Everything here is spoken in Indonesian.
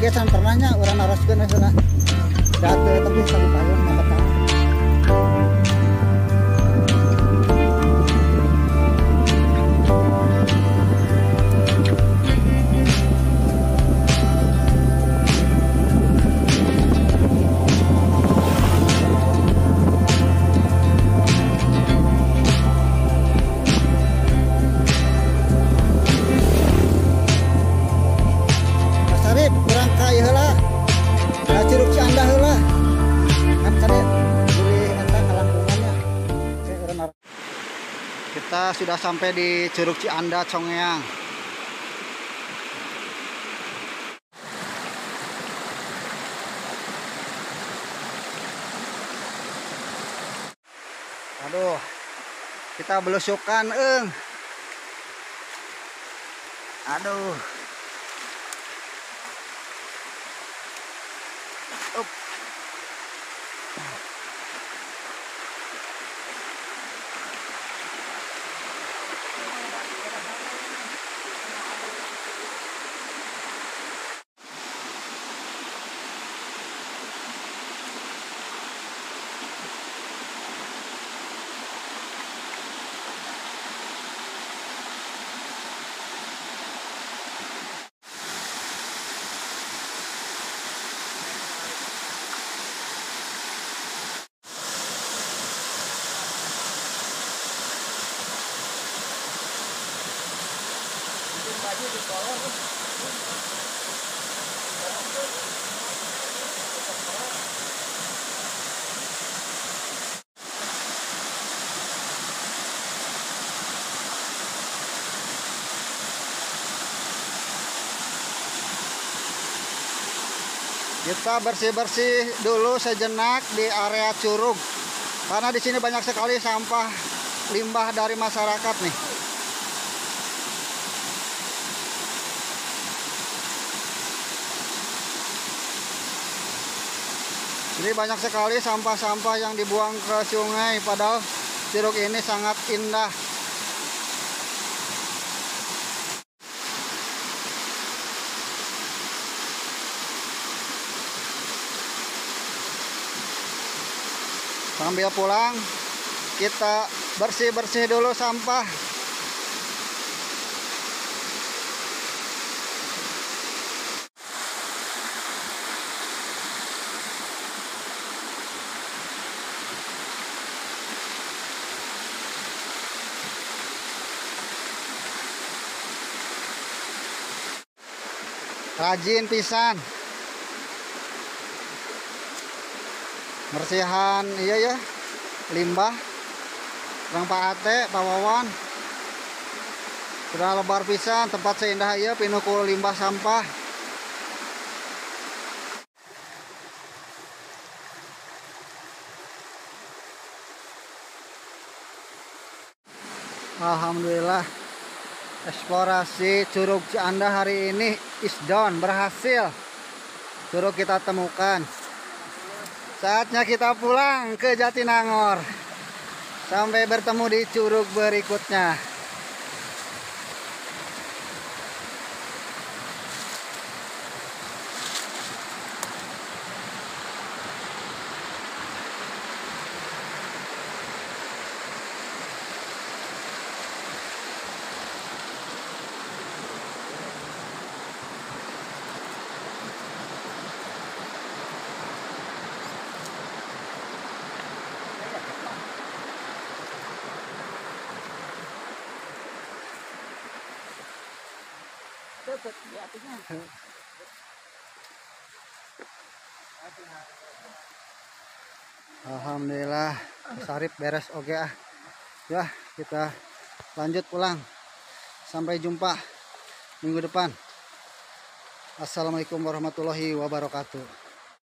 Biasan pernahnya orang naraskeun sana. Date tapi sekali payung dapat tahu. Kita sudah sampai di Curug Cianda Congeyang. Aduh, kita belusukan, Aduh. Up. Kita bersih-bersih dulu sejenak di area curug, karena di sini banyak sekali sampah limbah dari masyarakat nih. Jadi banyak sekali sampah-sampah yang dibuang ke sungai, padahal curug ini sangat indah. Sambil pulang, kita bersih-bersih dulu sampah. Rajin pisan. Bersihan iya ya, limbah Rang Pak Ate, Pak Wawan sudah lebar pisan, tempat seindah iya pinuh ku limbah sampah. Alhamdulillah, eksplorasi Curug Cianda hari ini is done, berhasil. Curug kita temukan. Saatnya kita pulang ke Jatinangor. Sampai bertemu di curug berikutnya. Alhamdulillah, sarip beres oke ah. Ya, kita lanjut pulang. Sampai jumpa minggu depan. Assalamualaikum warahmatullahi wabarakatuh.